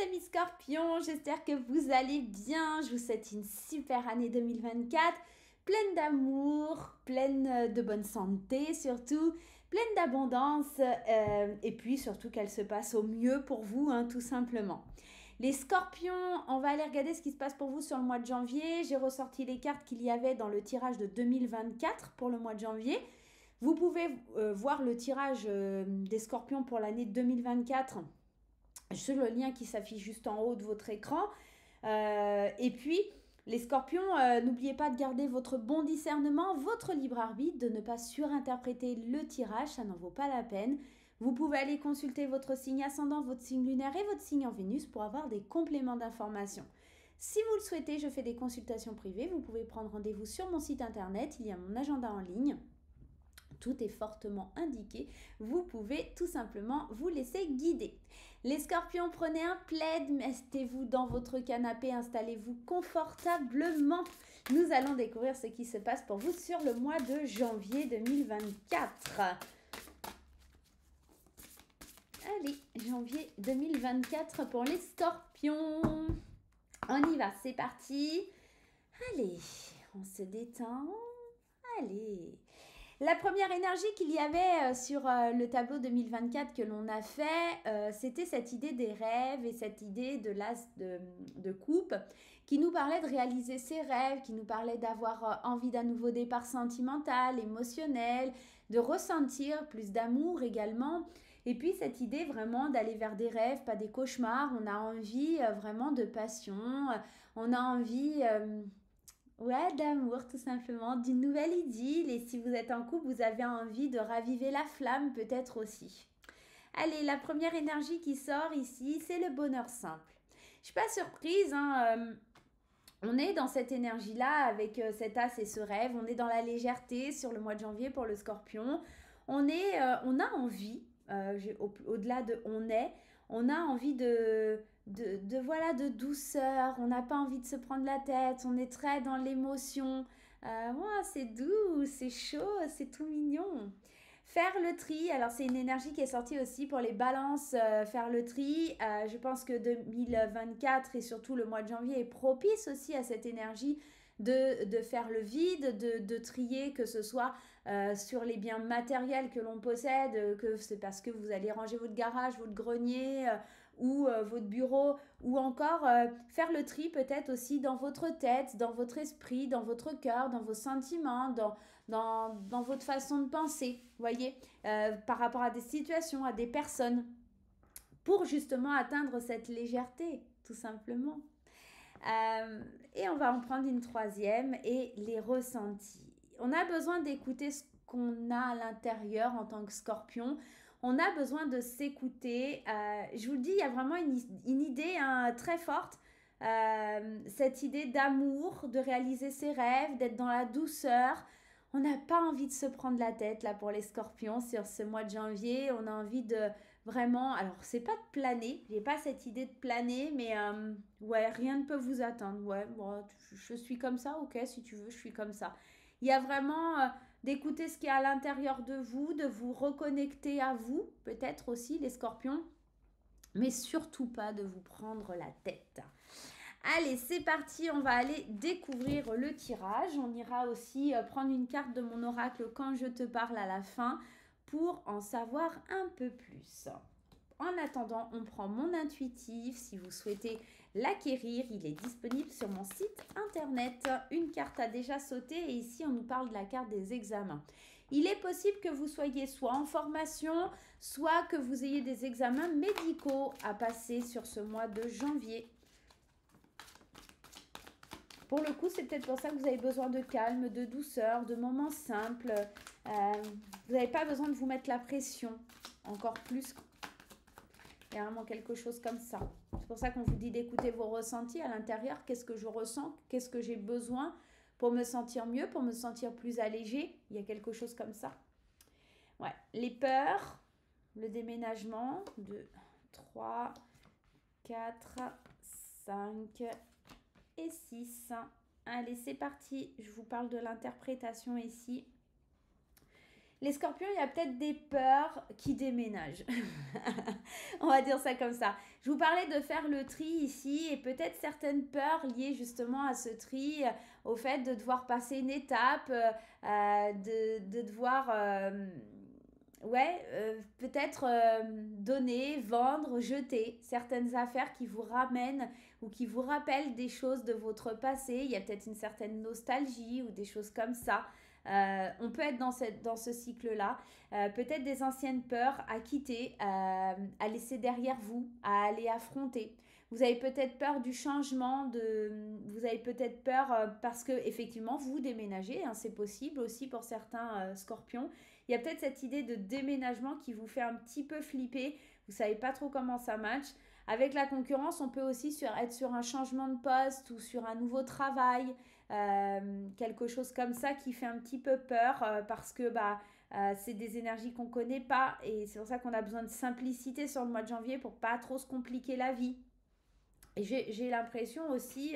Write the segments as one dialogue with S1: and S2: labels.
S1: amis scorpions, j'espère que vous allez bien. Je vous souhaite une super année 2024, pleine d'amour, pleine de bonne santé surtout, pleine d'abondance et puis surtout qu'elle se passe au mieux pour vous, tout simplement. Les scorpions, on va aller regarder ce qui se passe pour vous sur le mois de janvier. J'ai ressorti les cartes qu'il y avait dans le tirage de 2024 pour le mois de janvier. Vous pouvez voir le tirage des scorpions pour l'année 2024 sur le lien qui s'affiche juste en haut de votre écran. Et puis, les scorpions, n'oubliez pas de garder votre bon discernement, votre libre arbitre, de ne pas surinterpréter le tirage, ça n'en vaut pas la peine. Vous pouvez aller consulter votre signe ascendant, votre signe lunaire et votre signe en Vénus pour avoir des compléments d'information. Si vous le souhaitez, je fais des consultations privées. Vous pouvez prendre rendez-vous sur mon site internet. Il y a mon agenda en ligne. Tout est fortement indiqué. Vous pouvez tout simplement vous laisser guider. Les scorpions, prenez un plaid, mettez-vous dans votre canapé, installez-vous confortablement. Nous allons découvrir ce qui se passe pour vous sur le mois de janvier 2024. Allez, janvier 2024 pour les scorpions. On y va, c'est parti. Allez, on se détend. Allez. La première énergie qu'il y avait sur le tableau 2024 que l'on a fait, c'était cette idée des rêves et cette idée de l'as de coupe qui nous parlait de réaliser ses rêves, qui nous parlait d'avoir envie d'un nouveau départ sentimental, émotionnel, de ressentir plus d'amour également. Et puis cette idée vraiment d'aller vers des rêves, pas des cauchemars. On a envie vraiment de passion, on a envie... ouais, d'amour tout simplement, d'une nouvelle idylle. Et si vous êtes en couple, vous avez envie de raviver la flamme peut-être aussi. Allez, la première énergie qui sort ici, c'est le bonheur simple. Je suis pas surprise, on est dans cette énergie-là avec cet as et ce rêve. On est dans la légèreté sur le mois de janvier pour le scorpion. On a envie, au-delà de on a envie voilà, de douceur. On n'a pas envie de se prendre la tête. On est très dans l'émotion. C'est doux, c'est chaud, c'est tout mignon. Faire le tri, alors c'est une énergie qui est sortie aussi pour les balances, faire le tri. Je pense que 2024 et surtout le mois de janvier est propice aussi à cette énergie de faire le vide, de trier, que ce soit sur les biens matériels que l'on possède, que c'est parce que vous allez ranger votre garage, votre grenier ou votre bureau, ou encore faire le tri peut-être aussi dans votre tête, dans votre esprit, dans votre cœur, dans vos sentiments, dans votre façon de penser, voyez, par rapport à des situations, à des personnes, pour justement atteindre cette légèreté, tout simplement. Et on va en prendre une troisième, et les ressentis. On a besoin d'écouter ce qu'on a à l'intérieur en tant que scorpion. On a besoin de s'écouter. Je vous le dis, il y a vraiment une idée très forte. Cette idée d'amour, de réaliser ses rêves, d'être dans la douceur. On n'a pas envie de se prendre la tête là pour les scorpions sur ce mois de janvier. On a envie de vraiment... Alors, c'est pas de planer. J'ai pas cette idée de planer, mais ouais, rien ne peut vous attendre. Ouais, bon, je suis comme ça, ok, si tu veux, je suis comme ça. Il y a vraiment... d'écouter ce qui est à l'intérieur de vous, de vous reconnecter à vous, peut-être aussi les scorpions, mais surtout pas de vous prendre la tête. Allez, c'est parti, on va aller découvrir le tirage. On ira aussi prendre une carte de mon oracle quand je te parle à la fin pour en savoir un peu plus. En attendant, on prend mon intuitif. Si vous souhaitez l'acquérir, il est disponible sur mon site internet. Une carte a déjà sauté et ici on nous parle de la carte des examens. Il est possible que vous soyez soit en formation, soit que vous ayez des examens médicaux à passer sur ce mois de janvier. Pour le coup, c'est peut-être pour ça que vous avez besoin de calme, de douceur, de moments simples. Vous n'avez pas besoin de vous mettre la pression, encore plus. Il y a vraiment quelque chose comme ça. C'est pour ça qu'on vous dit d'écouter vos ressentis à l'intérieur. Qu'est-ce que je ressens? Qu'est-ce que j'ai besoin pour me sentir mieux, pour me sentir plus allégée? Il y a quelque chose comme ça. Ouais. Les peurs, le déménagement. 2, 3, 4, 5 et 6. Allez, c'est parti. Je vous parle de l'interprétation ici. Les scorpions, il y a peut-être des peurs qui déménagent. On va dire ça comme ça. Je vous parlais de faire le tri ici et peut-être certaines peurs liées justement à ce tri, au fait de devoir passer une étape, de devoir... ouais, peut-être donner, vendre, jeter certaines affaires qui vous ramènent ou qui vous rappellent des choses de votre passé. Il y a peut-être une certaine nostalgie ou des choses comme ça. On peut être dans ce cycle-là. Peut-être des anciennes peurs à quitter, à laisser derrière vous, à aller affronter. Vous avez peut-être peur du changement, vous avez peut-être peur parce que effectivement vous déménagez, hein, c'est possible aussi pour certains scorpions. Il y a peut-être cette idée de déménagement qui vous fait un petit peu flipper. Vous savez pas trop comment ça match. Avec la concurrence, on peut aussi être sur un changement de poste ou sur un nouveau travail, quelque chose comme ça qui fait un petit peu peur parce que c'est des énergies qu'on connaît pas et c'est pour ça qu'on a besoin de simplicité sur le mois de janvier pour pas trop se compliquer la vie. Et j'ai l'impression aussi,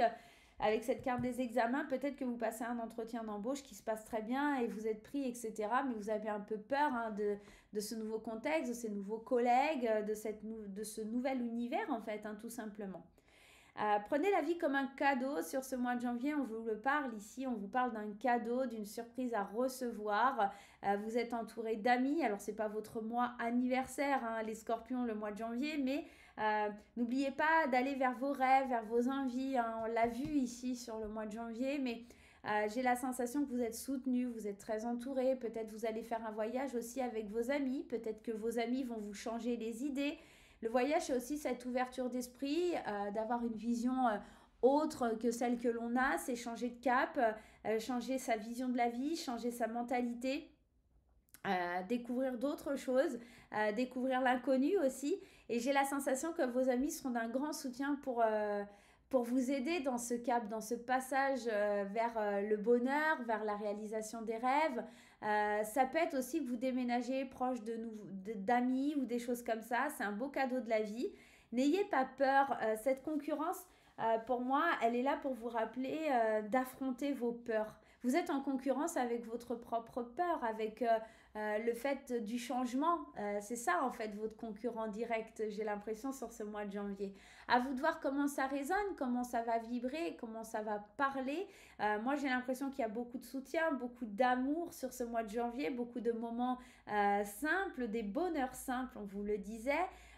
S1: avec cette carte des examens, peut-être que vous passez un entretien d'embauche qui se passe très bien et vous êtes pris, etc. Mais vous avez un peu peur hein, de ce nouveau contexte, de ces nouveaux collègues, de ce nouvel univers, en fait, hein, tout simplement. Prenez la vie comme un cadeau sur ce mois de janvier, on vous le parle ici, on vous parle d'un cadeau, d'une surprise à recevoir. Vous êtes entouré d'amis, alors c'est pas votre mois anniversaire, hein, les scorpions, le mois de janvier, mais n'oubliez pas d'aller vers vos rêves, vers vos envies, hein. On l'a vu ici sur le mois de janvier, mais j'ai la sensation que vous êtes soutenu, vous êtes très entouré, peut-être vous allez faire un voyage aussi avec vos amis, peut-être que vos amis vont vous changer les idées. Le voyage, c'est aussi cette ouverture d'esprit, d'avoir une vision autre que celle que l'on a, c'est changer de cap, changer sa vision de la vie, changer sa mentalité, découvrir d'autres choses, découvrir l'inconnu aussi. Et j'ai la sensation que vos amis seront d'un grand soutien pour vous aider dans ce cap, dans ce passage vers le bonheur, vers la réalisation des rêves. Ça peut être aussi que vous déménagez proche d'amis ou des choses comme ça. C'est un beau cadeau de la vie. N'ayez pas peur. Cette concurrence, pour moi, elle est là pour vous rappeler d'affronter vos peurs. Vous êtes en concurrence avec votre propre peur, avec le fait du changement. C'est ça, en fait, votre concurrent direct, j'ai l'impression, sur ce mois de janvier. À vous de voir comment ça résonne, comment ça va vibrer, comment ça va parler. Moi, j'ai l'impression qu'il y a beaucoup de soutien, beaucoup d'amour sur ce mois de janvier, beaucoup de moments simples, des bonheurs simples, on vous le disait.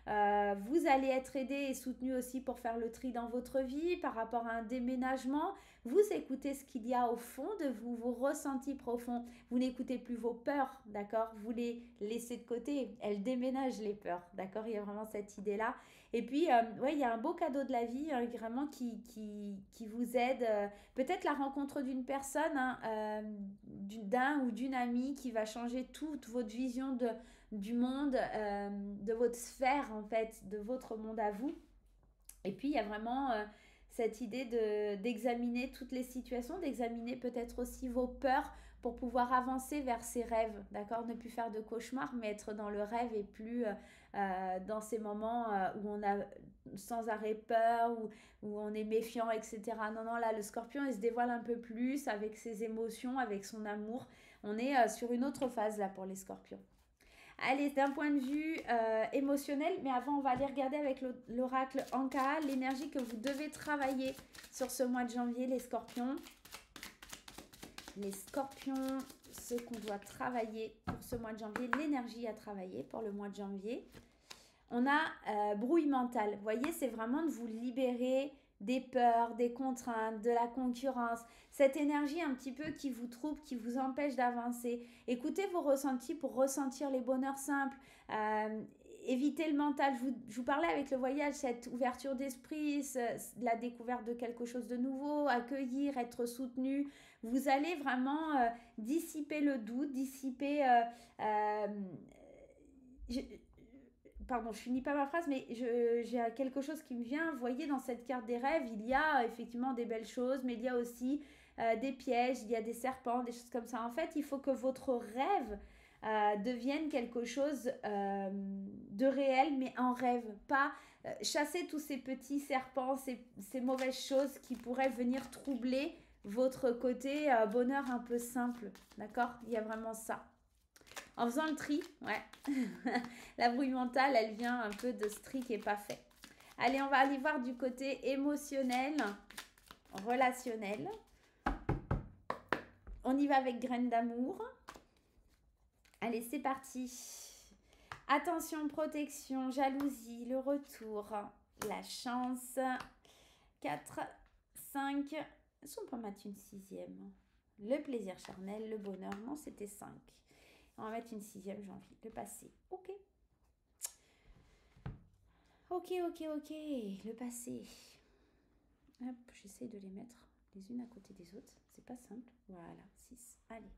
S1: Vous allez être aidé et soutenu aussi pour faire le tri dans votre vie par rapport à un déménagement. Vous écoutez ce qu'il y a au fond de vous, vos ressentis profonds. Vous n'écoutez plus vos peurs, d'accord? Vous les laissez de côté. Elles déménagent les peurs, d'accord? Il y a vraiment cette idée-là. Et puis, ouais, il y a un beau cadeau de la vie, vraiment qui vous aide. Peut-être la rencontre d'une personne, hein, d'un ou d'une amie qui va changer toute votre vision du monde, de votre sphère, en fait, de votre monde à vous. Et puis, il y a vraiment cette idée d'examiner toutes les situations, d'examiner peut-être aussi vos peurs pour pouvoir avancer vers ses rêves, d'accord? Ne plus faire de cauchemars, mais être dans le rêve et plus dans ces moments où on a sans arrêt peur, où on est méfiant, etc. Non, non, là, le scorpion, il se dévoile un peu plus avec ses émotions, avec son amour. On est sur une autre phase, là, pour les scorpions. Allez, d'un point de vue émotionnel, mais avant, on va aller regarder avec l'oracle Anka, l'énergie que vous devez travailler sur ce mois de janvier, les scorpions. Les scorpions, ce qu'on doit travailler pour ce mois de janvier, l'énergie à travailler pour le mois de janvier. On a brouille mentale. Vous voyez, c'est vraiment de vous libérer des peurs, des contraintes, de la concurrence, cette énergie un petit peu qui vous trouble, qui vous empêche d'avancer. Écoutez vos ressentis pour ressentir les bonheurs simples. Évitez le mental. Je vous parlais avec le voyage, cette ouverture d'esprit, la découverte de quelque chose de nouveau, accueillir, être soutenu. Vous allez vraiment dissiper le doute, dissiper... pardon, je finis pas ma phrase, mais j'ai quelque chose qui me vient. Vous voyez, dans cette carte des rêves, il y a effectivement des belles choses, mais il y a aussi des pièges, il y a des serpents, des choses comme ça. En fait, il faut que votre rêve devienne quelque chose de réel, mais en rêve. Pas chasser tous ces petits serpents, ces mauvaises choses qui pourraient venir troubler votre côté bonheur un peu simple. D'accord? Il y a vraiment ça. En faisant le tri, ouais. La brouille mentale, elle vient un peu de ce tri qui n'est pas fait. Allez, on va aller voir du côté émotionnel, relationnel. On y va avec graines d'amour. Allez, c'est parti. Attention, protection, jalousie, le retour, la chance. 4, 5. Est-ce qu'on peut mettre une 6e? Le plaisir charnel, le bonheur. Non, c'était 5. On va mettre une 6e, j'ai envie. Le passé. Ok. Ok. Le passé. Hop, j'essaie de les mettre les unes à côté des autres. C'est pas simple. Voilà, 6. Allez.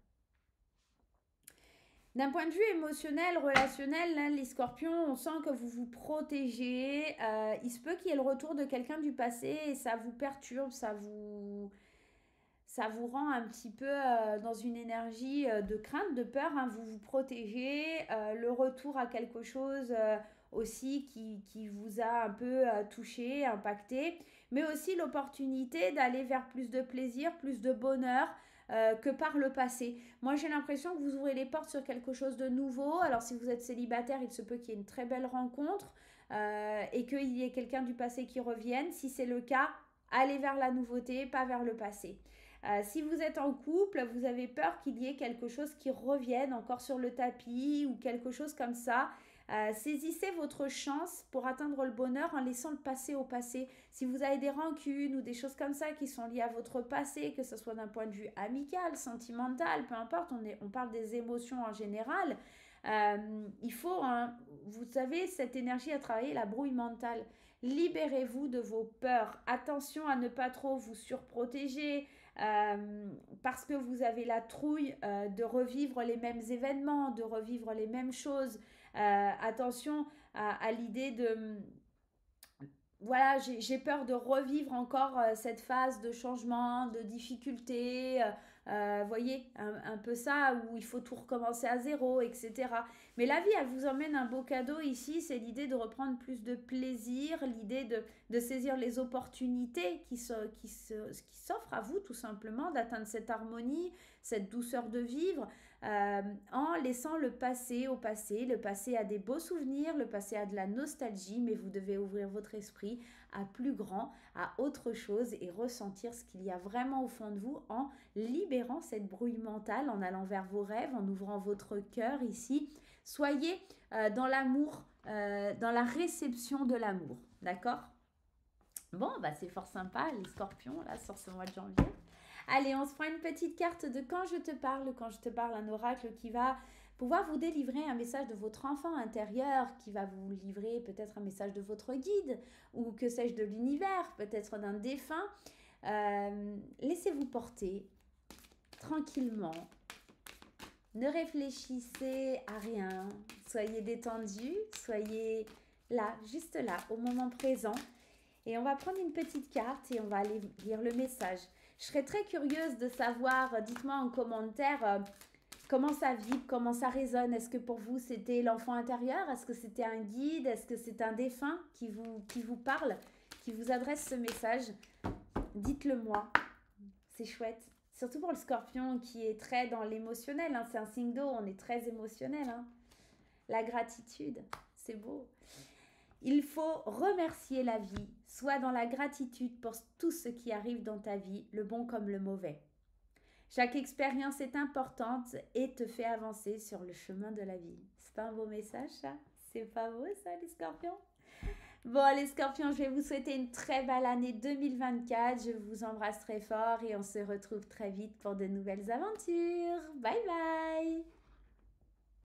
S1: D'un point de vue émotionnel, relationnel, là, les scorpions, on sent que vous vous protégez. Il se peut qu'il y ait le retour de quelqu'un du passé et ça vous perturbe, ça vous rend un petit peu dans une énergie de crainte, de peur. Hein. Vous vous protégez. Le retour à quelque chose aussi qui vous a un peu touché, impacté. Mais aussi l'opportunité d'aller vers plus de plaisir, plus de bonheur. Que par le passé. Moi, j'ai l'impression que vous ouvrez les portes sur quelque chose de nouveau. Alors, si vous êtes célibataire, il se peut qu'il y ait une très belle rencontre et qu'il y ait quelqu'un du passé qui revienne. Si c'est le cas, allez vers la nouveauté, pas vers le passé. Si vous êtes en couple, vous avez peur qu'il y ait quelque chose qui revienne encore sur le tapis ou quelque chose comme ça. Saisissez votre chance pour atteindre le bonheur en laissant le passé au passé. Si vous avez des rancunes ou des choses comme ça qui sont liées à votre passé, que ce soit d'un point de vue amical, sentimental, peu importe, on parle des émotions en général, il faut, hein, vous savez, cette énergie à travailler, la brouille mentale. Libérez-vous de vos peurs. Attention à ne pas trop vous surprotéger parce que vous avez la trouille de revivre les mêmes événements, de revivre les mêmes choses. Attention à l'idée de voilà, j'ai peur de revivre encore cette phase de changement, de difficulté, voyez, un peu ça, où il faut tout recommencer à zéro, etc. Mais la vie, elle vous emmène un beau cadeau ici, c'est l'idée de reprendre plus de plaisir, l'idée de saisir les opportunités qui s'offrent à vous, tout simplement, d'atteindre cette harmonie, cette douceur de vivre, en laissant le passé au passé. Le passé a des beaux souvenirs, le passé a de la nostalgie, mais vous devez ouvrir votre esprit à plus grand, à autre chose et ressentir ce qu'il y a vraiment au fond de vous en libérant cette brouille mentale, en allant vers vos rêves, en ouvrant votre cœur ici. Soyez dans l'amour, dans la réception de l'amour, d'accord? Bon, bah c'est fort sympa les scorpions là sur ce mois de janvier. Allez, on se prend une petite carte de quand je te parle, un oracle qui va pouvoir vous délivrer un message de votre enfant intérieur, qui va vous livrer peut-être un message de votre guide, ou que sais-je de l'univers, peut-être d'un défunt. Laissez-vous porter tranquillement. Ne réfléchissez à rien. Soyez détendu, soyez là, juste là, au moment présent. Et on va prendre une petite carte et on va aller lire le message. Je serais très curieuse de savoir, dites-moi en commentaire comment ça vibre, comment ça résonne. Est-ce que pour vous c'était l'enfant intérieur? Est-ce que c'était un guide? Est-ce que c'est un défunt qui vous parle, qui vous adresse ce message? Dites-le moi, c'est chouette. Surtout pour le scorpion qui est très dans l'émotionnel, hein. C'est un signe d'eau, on est très émotionnel. Hein. La gratitude, c'est beau. Il faut remercier la vie, sois dans la gratitude pour tout ce qui arrive dans ta vie, le bon comme le mauvais. Chaque expérience est importante et te fait avancer sur le chemin de la vie. C'est pas un beau message, ça? C'est pas beau, ça, les scorpions? Bon, les scorpions, je vais vous souhaiter une très belle année 2024. Je vous embrasse très fort et on se retrouve très vite pour de nouvelles aventures. Bye bye!